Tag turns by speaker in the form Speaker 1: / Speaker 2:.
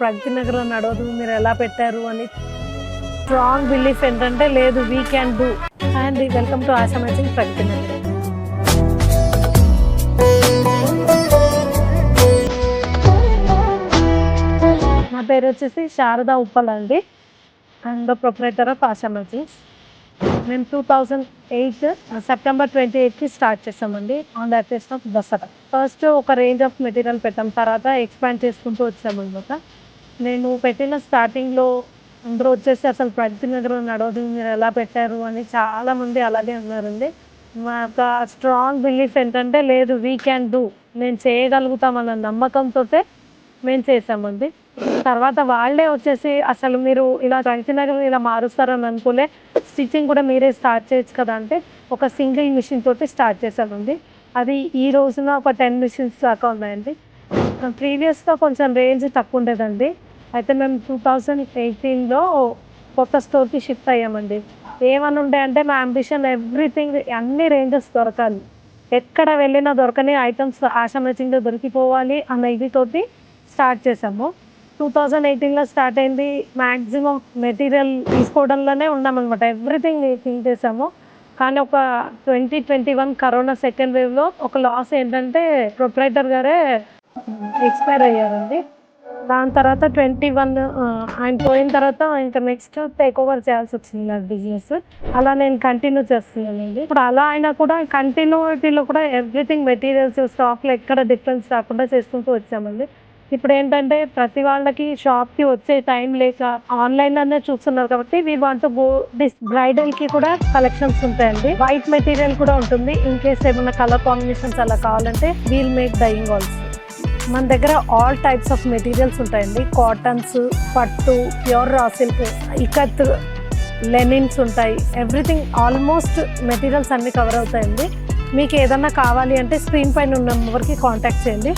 Speaker 1: ప్రగతి నగర్లో నడవదు, మీరు ఎలా పెట్టారు అని స్ట్రాంగ్ బిలీఫ్ ఏంటంటే లేదు, we can do. And welcome to Asha matching Pragati Nagar. నా పేరు వచ్చేసి శారదా ఉప్పల్ అండి, and proprietor of Asha matchings. మేము 2008 సెప్టెంబర్ 28కి స్టార్ట్ చేసామండి on the occasion of Dasara. First ఒక రేంజ్ ఆఫ్ మెటీరియల్ పెట్టాం, తర్వాత ఎక్స్పాండ్ చేసుకుంటూ వచ్చాము అనమాట. నేను పెట్టిన స్టార్టింగ్లో అందరూ వచ్చేసి అసలు ప్రగతి నగర్ నడవదు, మీరు ఎలా పెట్టారు అని చాలామంది అలాగే ఉన్నారండి. మా యొక్క స్ట్రాంగ్ బిలీఫ్ ఏంటంటే లేదు, వీ క్యాన్ డూ, నేను చేయగలుగుతామన్న నమ్మకంతో మేము చేసామండి. తర్వాత వాళ్ళే వచ్చేసి అసలు మీరు ఇలా ప్రగతి నగర్ ఇలా మారుస్తారని అనుకునే, స్టిచ్చింగ్ కూడా మీరే స్టార్ట్ చేయొచ్చు కదా అంటే ఒక సింగిల్ మిషన్ తోటి స్టార్ట్ చేసామండి. అది ఈ రోజున ఒక 10 మిషన్స్ దాకా ఉన్నాయండి. ప్రీవియస్గా కొంచెం రేంజ్ తక్కువ ఉండేదండి. అయితే మేము 2018లో కొత్త స్టోర్కి షిఫ్ట్ అయ్యామండి. ఏమని ఉండే అంటే మా అంబిషన్ ఎవ్రీథింగ్, అన్ని రేంజెస్ దొరకాలి, ఎక్కడ వెళ్ళినా దొరకని ఐటమ్స్ ఆశా మ్యాచింగ్లో దొరికిపోవాలి అన్న ఇదితోటి స్టార్ట్ చేసాము. 2018లో స్టార్ట్ అయింది. మ్యాక్సిమం మెటీరియల్ తీసుకోవడంలోనే ఉన్నామన్నమాట, ఎవ్రీథింగ్ ఫిల్ చేసాము. కానీ ఒక 2021 కరోనా సెకండ్ వేవ్లో ఒక లాస్ ఏంటంటే ప్రొపరేటర్ గారే ఎక్స్పైర్ అయ్యారండి. దాని తర్వాత 21 ఆయన పోయిన తర్వాత ఇంకా నెక్స్ట్ టేక్ ఓవర్ చేయాల్సి వచ్చింది నా బిజినెస్. అలా నేను కంటిన్యూ చేస్తున్నానండి. ఇప్పుడు అలా అయినా కూడా కంటిన్యూటీలో కూడా ఎవ్రీథింగ్ మెటీరియల్స్ స్టాక్లో ఎక్కడ డిఫరెన్స్ రాకుండా చేసుకుంటూ వచ్చామండి. ఇప్పుడు ఏంటంటే ప్రతి వాళ్ళకి షాప్కి వచ్చే టైం లేక ఆన్లైన్లోనే చూస్తున్నారు కాబట్టి we want to go this. బ్రైడల్కి కూడా కలెక్షన్స్ ఉంటాయండి, వైట్ మెటీరియల్ కూడా ఉంటుంది. ఇన్ కేస్ ఏమైనా కలర్ కాంబినేషన్స్ అలా కావాలంటే వీల్ మేక్ డైయింగ్ ఆల్సో. మన దగ్గర ఆల్ టైప్స్ ఆఫ్ మెటీరియల్స్ ఉంటాయండి, కాటన్స్, పట్టు, pure raw silk, ikat, linens ఉంటాయి. ఎవ్రీథింగ్ ఆల్మోస్ట్ మెటీరియల్స్ అన్నీ కవర్ అవుతాయండి. మీకు ఏదన్నా కావాలి అంటే స్క్రీన్ పైన ఉన్న నెంబర్కి కాంటాక్ట్ చేయండి.